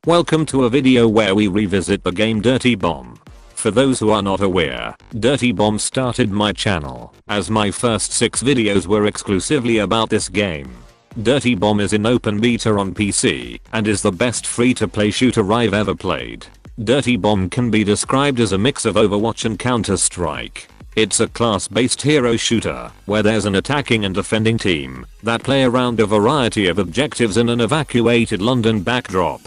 Welcome to a video where we revisit the game Dirty Bomb. For those who are not aware, Dirty Bomb started my channel, as my first 6 videos were exclusively about this game. Dirty Bomb is in open beta on PC, and is the best free-to-play shooter I've ever played. Dirty Bomb can be described as a mix of Overwatch and Counter-Strike. It's a class-based hero shooter, where there's an attacking and defending team that play around a variety of objectives in an evacuated London backdrop.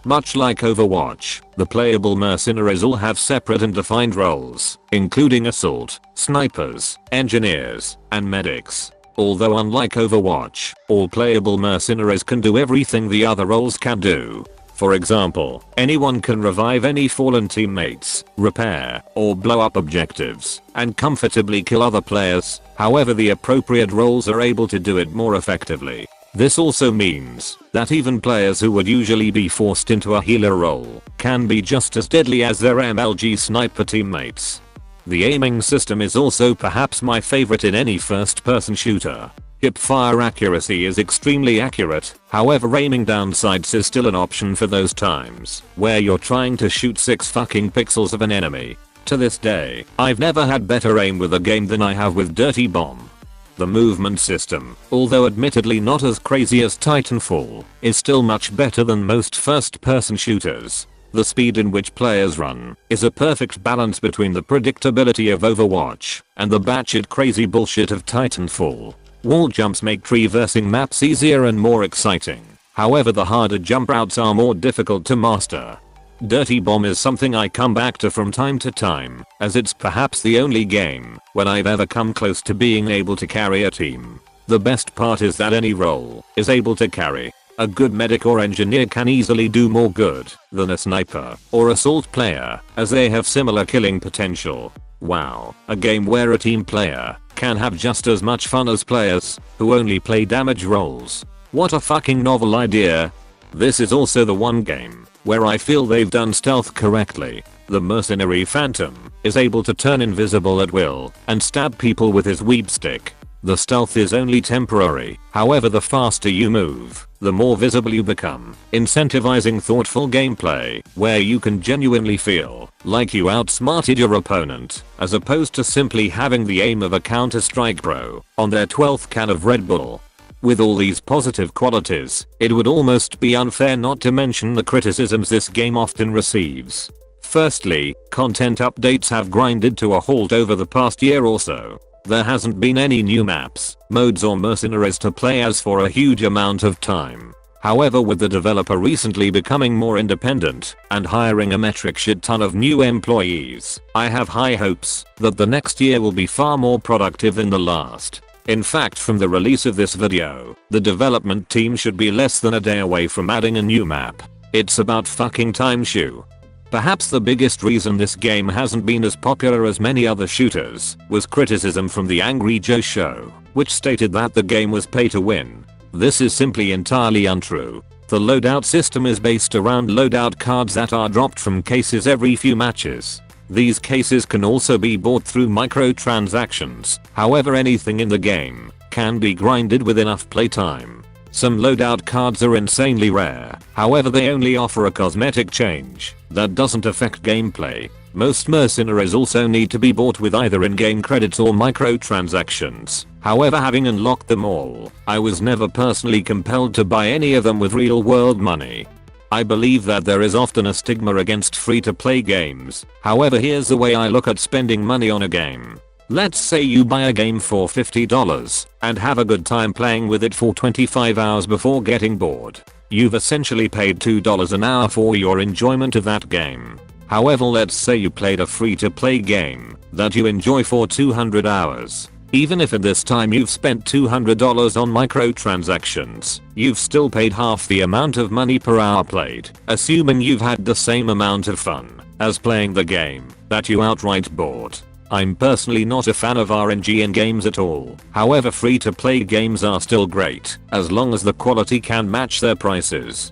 Much like Overwatch, the playable mercenaries all have separate and defined roles, including assault, snipers, engineers, and medics. Although unlike Overwatch, all playable mercenaries can do everything the other roles can do. For example, anyone can revive any fallen teammates, repair, or blow up objectives, and comfortably kill other players. However, the appropriate roles are able to do it more effectively. This also means that even players who would usually be forced into a healer role can be just as deadly as their MLG sniper teammates. The aiming system is also perhaps my favorite in any first-person shooter. Hip-fire accuracy is extremely accurate, however aiming down sights is still an option for those times where you're trying to shoot 6 fucking pixels of an enemy. To this day, I've never had better aim with a game than I have with Dirty Bomb. The movement system, although admittedly not as crazy as Titanfall, is still much better than most first-person shooters. The speed in which players run is a perfect balance between the predictability of Overwatch and the batshit crazy bullshit of Titanfall. Wall jumps make traversing maps easier and more exciting. However, the harder jump routes are more difficult to master. Dirty Bomb is something I come back to from time to time, as it's perhaps the only game when I've ever come close to being able to carry a team. The best part is that any role is able to carry. A good medic or engineer can easily do more good than a sniper or assault player, as they have similar killing potential. Wow, a game where a team player can have just as much fun as players who only play damage roles. What a fucking novel idea. This is also the one game where I feel they've done stealth correctly. The mercenary Phantom is able to turn invisible at will and stab people with his weeb stick. The stealth is only temporary, however the faster you move, the more visible you become, incentivizing thoughtful gameplay where you can genuinely feel like you outsmarted your opponent, as opposed to simply having the aim of a Counter-Strike pro on their 12th can of Red Bull. With all these positive qualities, it would almost be unfair not to mention the criticisms this game often receives. Firstly, content updates have grinded to a halt over the past year or so. There hasn't been any new maps, modes or mercenaries to play as for a huge amount of time. However, with the developer recently becoming more independent and hiring a metric shit ton of new employees, I have high hopes that the next year will be far more productive than the last. In fact, from the release of this video, the development team should be less than a day away from adding a new map. It's about fucking time, shoo. Perhaps the biggest reason this game hasn't been as popular as many other shooters was criticism from the Angry Joe show, which stated that the game was pay to win. This is simply entirely untrue. The loadout system is based around loadout cards that are dropped from cases every few matches. These cases can also be bought through microtransactions. However, anything in the game can be grinded with enough playtime. Some loadout cards are insanely rare, however they only offer a cosmetic change that doesn't affect gameplay. Most mercenaries also need to be bought with either in-game credits or microtransactions. However, having unlocked them all, I was never personally compelled to buy any of them with real-world money. I believe that there is often a stigma against free-to-play games. However, here's the way I look at spending money on a game. Let's say you buy a game for $50 and have a good time playing with it for 25 hours before getting bored. You've essentially paid $2 an hour for your enjoyment of that game. However, let's say you played a free-to-play game that you enjoy for 200 hours. Even if at this time you've spent $200 on microtransactions, you've still paid half the amount of money per hour played, assuming you've had the same amount of fun as playing the game that you outright bought. I'm personally not a fan of RNG in games at all. However, free-to-play games are still great, as long as the quality can match their prices.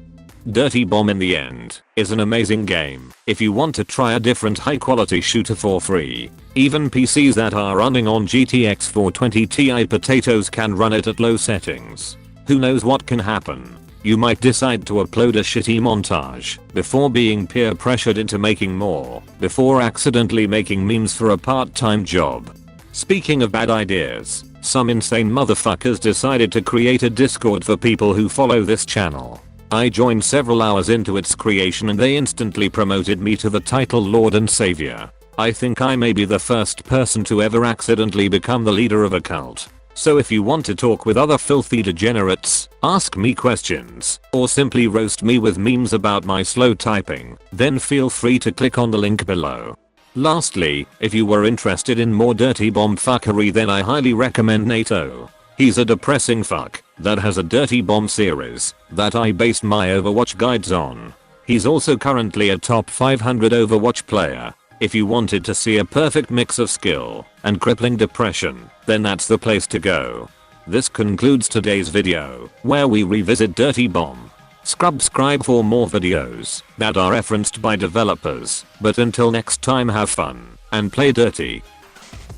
Dirty Bomb in the end is an amazing game if you want to try a different high quality shooter for free. Even PCs that are running on GTX 420 Ti potatoes can run it at low settings. Who knows what can happen? You might decide to upload a shitty montage before being peer pressured into making more, before accidentally making memes for a part-time job. Speaking of bad ideas, some insane motherfuckers decided to create a Discord for people who follow this channel. I joined several hours into its creation and they instantly promoted me to the title Lord and Savior. I think I may be the first person to ever accidentally become the leader of a cult. So if you want to talk with other filthy degenerates, ask me questions, or simply roast me with memes about my slow typing, then feel free to click on the link below. Lastly, if you were interested in more dirty bomb fuckery, then I highly recommend NATEOH. He's a depressing fuck that has a dirty bomb series that I based my Overwatch guides on. He's also currently a top 500 Overwatch player. If you wanted to see a perfect mix of skill and crippling depression, then that's the place to go. This concludes today's video, where we revisit Dirty Bomb. Subscribe for more videos that are referenced by developers, but until next time, have fun and play dirty.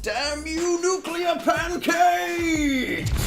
Damn you, nuclear pancake!